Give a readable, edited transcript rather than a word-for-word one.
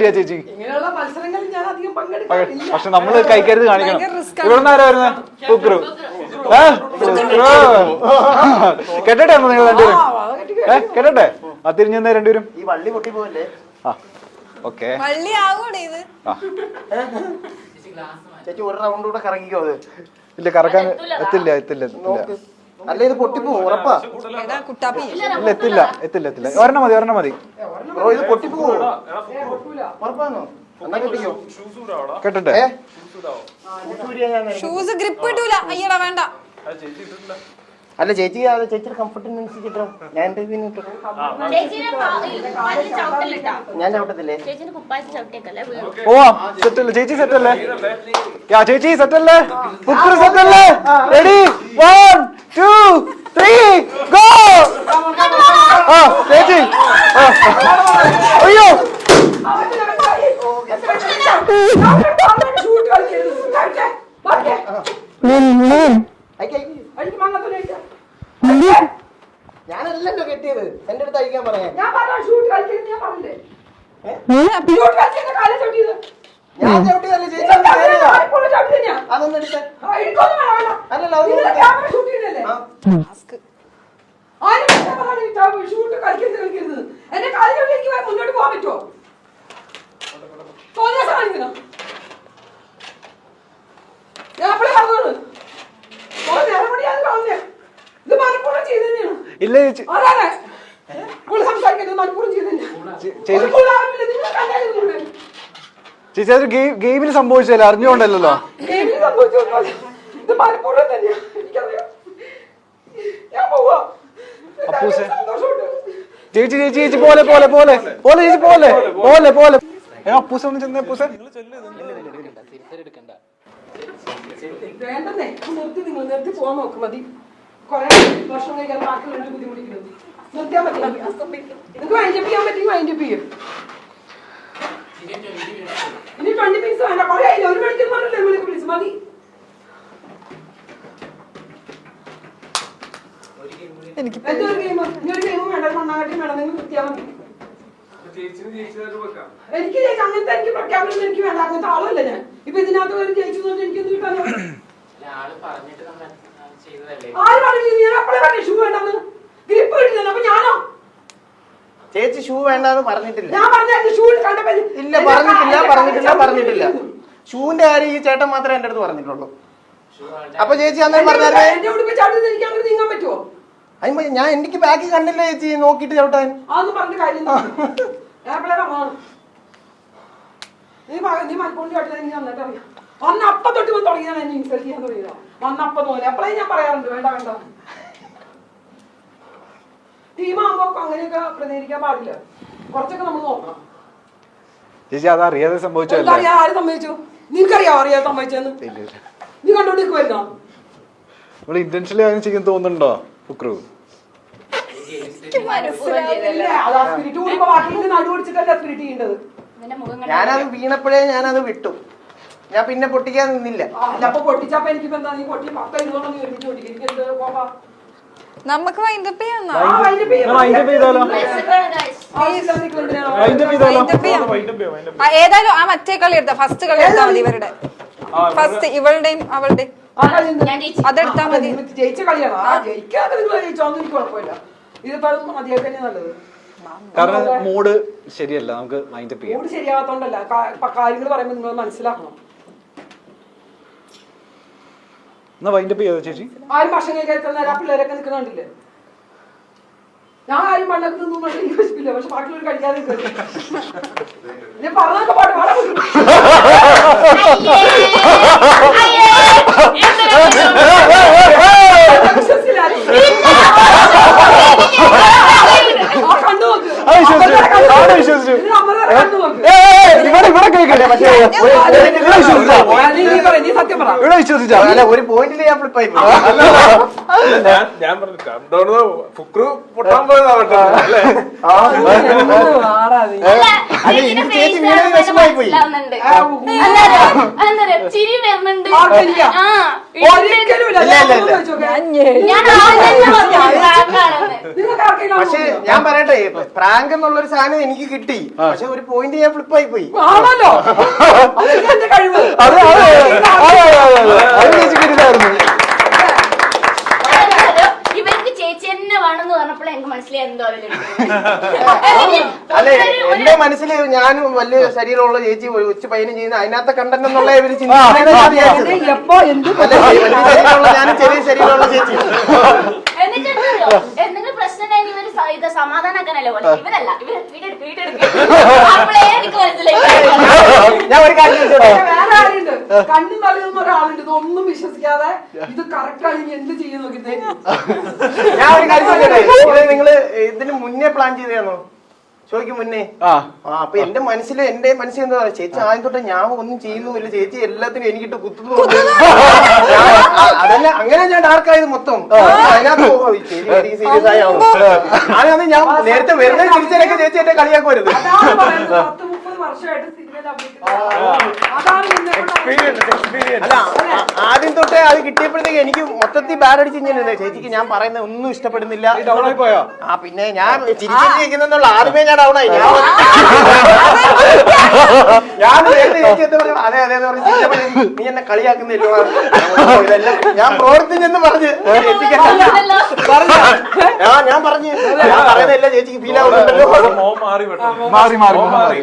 ചേച്ചി ഇങ്ങനെയുള്ള മത്സരങ്ങളിൽ ഞാൻ അധികം പങ്കെടുക്കാറില്ല. പക്ഷെ നമ്മള് കൈക്കരുത് കാണിക്കണം. ഇവിടെ ആരാ വരുന്നത്? കുക്രു. കെട്ടട്ടെ നിങ്ങൾ രണ്ടുപേരും? കെട്ടട്ടെ? ആ തിരിഞ്ഞ രണ്ടുപേരും ഈ വള്ളി പൊട്ടി പോവല്ലേ? ആ ഓക്കെ. ചേച്ചി ഒരു റൗണ്ട് കൂടെ കറങ്ങിക്കോ. അത് ഇല്ല കറക്കാൻ എത്തില്ല. അല്ല ഇത് പൊട്ടിപ്പോ ഉറപ്പാ. ഇല്ല എത്തില്ല. ഒരെണ്ണം മതി. ബ്രോ ഇത് പൊട്ടിപ്പോ ഉറപ്പാണോ? എന്നാ കെട്ടിക്കോ. കെട്ടട്ടെ? ഷൂസ് ഗ്രിപ്പ് കിട്ടൂല. അയ്യടാ വേണ്ട. അല്ല ചേച്ചി ചേച്ചിയുടെ കംഫർട്ടിനനുസരിച്ചിട്ടോ. ഞാൻ ഞാൻ ചവിട്ടത്തില്ലേ? ഓ സെറ്റല്ലേ ചേച്ചി? സെറ്റല്ലേ ചേച്ചി? സെറ്റല്ലേ? കുക്കർ സെറ്റല്ലേ? Ready 1 2 3 go. ആ ചേച്ചി അയ്യോ ഞാനല്ലല്ലോ കെട്ടിയത്. എന്റെ അടുത്ത് അയക്കാൻ പറയാം. ഞാൻ പറഞ്ഞില്ലേ? ഞാൻ ചവിട്ടിയതല്ലേ ചേച്ചി? അതൊന്നും എടുത്ത് അല്ലല്ലോ എന്റെ കാലിലേക്ക് എനിക്ക് മുന്നോട്ട് പോകാൻ പറ്റുമോ? കാണിക്കണം. ഞാൻ അപ്പളേ പറഞ്ഞത് ഇത് മനഃപൂർവ്വം ചെയ്ത് തന്നെയാണ്. ഇല്ല ചേച്ചി സംസാരിക്കുന്നത് മനഃപൂർവ്വം ചെയ്ത് തന്നെയാണ്. ചേച്ചി അതൊരു ഗെയിമിന് സംഭവിച്ചല്ലേ? അറിഞ്ഞുകൊണ്ടല്ലോ. ഗെയിമിന് സംഭവിച്ചു. ഇത് മനഃപൂർവ്വം തന്നെയാണ്. എനിക്കറിയാം. ഞാൻ പോവാ. ചേച്ചി പോലെ അപ്പൂസ ഒന്ന് ചെന്നേ. അപ്പൂസ വേണ്ടെന്നേ നിർത്തി പോവാൻ നോക്കും. മതി കൊറേ വർഷം കഴിക്കാൻ ബാക്കിയുള്ള ബുദ്ധിമുട്ടിക്കുന്നത് നിർത്തിയാൽ മതി. നിങ്ങൾക്ക് വൈൻഡപ്പ് ചെയ്യാൻ പറ്റി വൈൻഡപ്പ് ചെയ്യും. ഇനി 20 മിനിറ്റ്സ് വേണ്ട. കൊറേ ആയില്ല. 1 മണിക്കൂർ പറഞ്ഞില്ലേ വിളിച്ച് മതി. എന്തൊരു ഗെയിം? ഇനിയൊരു ഗെയിമും വേണ്ട. മണ്ണാകട്ടിയും വേണം. നിങ്ങൾ നിർത്തിയാൽ മതി. എനിക്ക് അങ്ങനത്തെ എനിക്ക് പ്രഖ്യാപനം എനിക്ക് വേണ്ട. അങ്ങനത്തെ ആളല്ല ഞാൻ. ഇപ്പൊ ഇതിനകത്ത് വരെ ജയിച്ചു എനിക്കൊന്നും കിട്ടാൻ ആര് പറഞ്ഞു? ഞാൻ അപ്പഴേ പറഞ്ഞു ഷൂ വേണ്ടെന്ന്. ഗ്രിപ്പ് കിട്ടുന്നില്ല. അപ്പൊ ഞാനോ? ചേച്ചി ഷൂ വേണ്ടെന്ന് പറഞ്ഞിട്ടില്ല. ഞാൻ പറഞ്ഞു ഷൂ കണ്ടപ്പോ ഇല്ല പറഞ്ഞിട്ടില്ല. ഷൂവിന്റെ കാര്യം ഈ ചേട്ടൻ മാത്രമേ എന്റെ അടുത്ത് പറഞ്ഞിട്ടുള്ളൂ. അപ്പൊ ചേച്ചി അന്നേരം പറഞ്ഞാലേ എന്റെ ഉടുപ്പ് ചവിട്ടി എനിക്ക് അങ്ങനെ നീങ്ങാൻ പറ്റുമോ? ഞാൻ എനിക്ക് ബാക്കി കണ്ടില്ല ചേച്ചി നോക്കിട്ട് ചവിട്ടാൻ. അതൊന്നും പറഞ്ഞ കാര്യം ഞാൻ അപ്പഴേ പറഞ്ഞു. നീ മലപ്പുറം ചവിട്ടി എനിക്ക് നന്നായിട്ട് അറിയാം. അന്നപ്പം തൊട്ട് തുടങ്ങിയാണ് എന്നെ ഇൻസൾട്ട് ചെയ്യാൻ തുടങ്ങിയതോ. അന്നപ്പം തോന്നി. അപ്പളേ ഞാൻ പറയാറുണ്ട് വേണ്ട ടീമാകുമ്പോ അങ്ങനെയൊക്കെ പ്രതികരിക്കാൻ പാടില്ല. കുറച്ചൊക്കെ നമ്മൾ നോക്കണം. ചേച്ചി അത് അറിയാതെ സംഭവിച്ചല്ലേ? ആര് സംഭവിച്ചു? നിനക്കറിയാവോ അറിയാതെ സംഭവിച്ചെന്ന്? നീ കണ്ടോണ്ടിരിക്കുവായിരുന്നോ? നമ്മള് ഇന്റൻഷനലി അങ്ങനെ ചെയ്യാൻ തോന്നുന്നുണ്ടോ ഫുക്രു? ഞാനത് വീണപ്പോഴേ ഞാനത് വിട്ടു. ഞാൻ പിന്നെ പൊട്ടിക്കാൻ നിന്നില്ല. നമുക്ക് വൈൻഡപ്പ് ചെയ്യാം. ഏതായാലും ആ മറ്റേ കളി എടുത്താ ഫസ്റ്റ് കളി എടുത്താൽ മതി. ഇവരുടെ ഫസ്റ്റ് ഇവളുടെയും അവളുടെയും അതെടുത്താൽ മതി. ജയിച്ച കളിയാണ്. ജയിക്കാതെ നിങ്ങൾ ജയിച്ചോന്നും എനിക്ക് കുഴപ്പമില്ല. ഇതിപ്പോ മതിയാക്കാൻ നല്ലത്. കാരണം മൂഡ് ശരിയല്ല. നമുക്ക് വൈൻഡപ്പ് ചെയ്യാം. മൂഡ് ശരിയാവാത്തോണ്ടല്ല, കാര്യങ്ങൾ പറയുമ്പോൾ നിങ്ങൾ മനസ്സിലാക്കണം. എന്നാ വൈൻഡപ്പ് ചെയ്യാതെ ചേച്ചി. ആരും ഭക്ഷണം കഴിക്കാൻ നേരം പിള്ളേരൊക്കെ നിൽക്കുന്നുണ്ടില്ലേ? ഞാൻ ആരും പണ്ടൊക്കെ നിന്നും എനിക്ക് വിശപ്പില്ല. പക്ഷെ ബാക്കിയുള്ളവർ കഴിക്കാതെ ഞാൻ പറഞ്ഞൊക്കെ പാട്ട് പാടാൻ ഇവിടെ കേൾക്കട്ടെ. പക്ഷേ നീ സത്യം ഇവിടെ വിശ്വസിച്ചാ അല്ല ഒരു പോയിന്റിൽ ഞാൻ ഫ്ലിപ്പായി ഞാൻ പറഞ്ഞു കണ്ടോന്ന് ഫുക്രു പൊട്ടാൻ പോയതാവട്ടെ അല്ലേ അല്ല ഇത് ചേച്ചി വീണ്ടും വിഷമായി പോയി ചിരി വരുന്നുണ്ട് ഒരിക്കലും ഇല്ല. ഇല്ല, ഇല്ല, ഇല്ല. ഞാൻ ആദ്യം തന്നെ പറഞ്ഞു പ്രാങ്കാണെന്ന്. നിങ്ങൾക്ക് ആർക്കെങ്കിലും പക്ഷെ ഞാൻ പറയട്ടെ പ്രാങ്ക് എന്നുള്ളൊരു സാധനം എനിക്ക് കിട്ടി പക്ഷെ ഒരു പോയിന്റ് ഞാൻ ഫ്ലിപ്പായി പോയി ആണല്ലോ അതൊക്കെ എന്റെ കഴിവ് അത് ചേച്ചിക്ക് ഇതായിരുന്നു. ഇവർക്ക് ചേച്ചി തന്നെ വേണമെന്ന് പറഞ്ഞപ്പോൾ എനിക്ക് മനസ്സിലായി എന്തോ അല്ലെ എന്റെ മനസ്സിൽ ഞാനും വലിയ ശരീരമുള്ള ചേച്ചി ഉച്ച പയ്യനും ചെയ്യുന്ന അതിനകത്തെ കണ്ടന്റ് എന്നുള്ള ഇവര് ചിന്തിച്ചത് എപ്പോ എന്ത് വലിയ ശരീരമുള്ള ഞാനും ചെറിയ ശരീരമുള്ള ചേച്ചി എന്നിട്ടെന്തറിയോ എന്തെങ്കിലും പ്രശ്നം ഉണ്ടായി ഇവര് ഇത് സമാധാനാക്കാനല്ലേ പോലെ ഇവരല്ല ഇവര് വീടെടുക്കും അപ്പോഴേ എനിക്ക് മനസ്സിലായി ഞാൻ ഒരു കാര്യം ചോദിച്ചോട്ടെ വേറെ ആരുണ്ട് കണ്ണു നല്ലതെന്ന് ഒരാളുണ്ട് ഇതൊന്നും വിശ്വസിക്കാതെ ഇത് കറക്റ്റ് ആണ് ഇനി എന്ത് ചെയ്യും നോക്കിട്ടേ ഞാൻ ഒരു കാര്യം ചോദിച്ചോട്ടെ ഇത് നിങ്ങള് ഇതിന് മുന്നേ പ്ലാൻ ചെയ്തതാണോ ചോദിക്കും മുന്നേ അപ്പൊ എന്റെ മനസ്സിൽ എന്താ പറയാ ചേച്ചി ആദ്യം തൊട്ട് ഞാൻ ഒന്നും ചെയ്യുന്നില്ല ചേച്ചി എല്ലാത്തിനും എനിക്കിട്ട് കുത്തുന്നു അതല്ല അങ്ങനെ ഞാൻ ഡാർക്കായത് മൊത്തം അതിനകത്ത് സീരിയസ് ആയാവും ഞാനത് ഞാൻ നേരത്തെ വരുന്ന തിരിച്ചൊക്കെ ചേച്ചി എന്നെ കളിയാക്കുവരുത് അതാണ് പറയുന്നത് 10-30 വർഷമായിട്ട് സിനിമയിൽ അതാണ് അല്ല ആദ്യം തൊട്ടേ അത് കിട്ടിയപ്പോഴത്തേക്ക് എനിക്ക് മൊത്തത്തിൽ ബാഡ് അടിച്ച് ഇങ്ങനെ ചേച്ചിക്ക് ഞാൻ പറയുന്നത് ഒന്നും ഇഷ്ടപ്പെടുന്നില്ല പോയോ പിന്നെ ഞാൻ ചിരിച്ചിരിക്കുന്നുള്ള ആദ്യമേ ഞാൻ ഡൗൺ ആയി ഞാൻ നേരത്തെ ചേച്ചി എന്താ പറയും അതെ അതെ എന്ന് പറഞ്ഞ് നീ എന്നെ കളിയാക്കുന്നില്ലോ ഇതെല്ലാം ഞാൻ പ്രവർത്തിച്ചെന്ന് പറഞ്ഞ് ചേച്ചിക്ക് ഞാൻ പറയുന്നില്ല ചേച്ചിക്ക് ഫീൽ ആവുന്നുണ്ടല്ലോ മോൻ മാറി പെട്ടെന്ന് മാറി മാറി മോൻ മാറി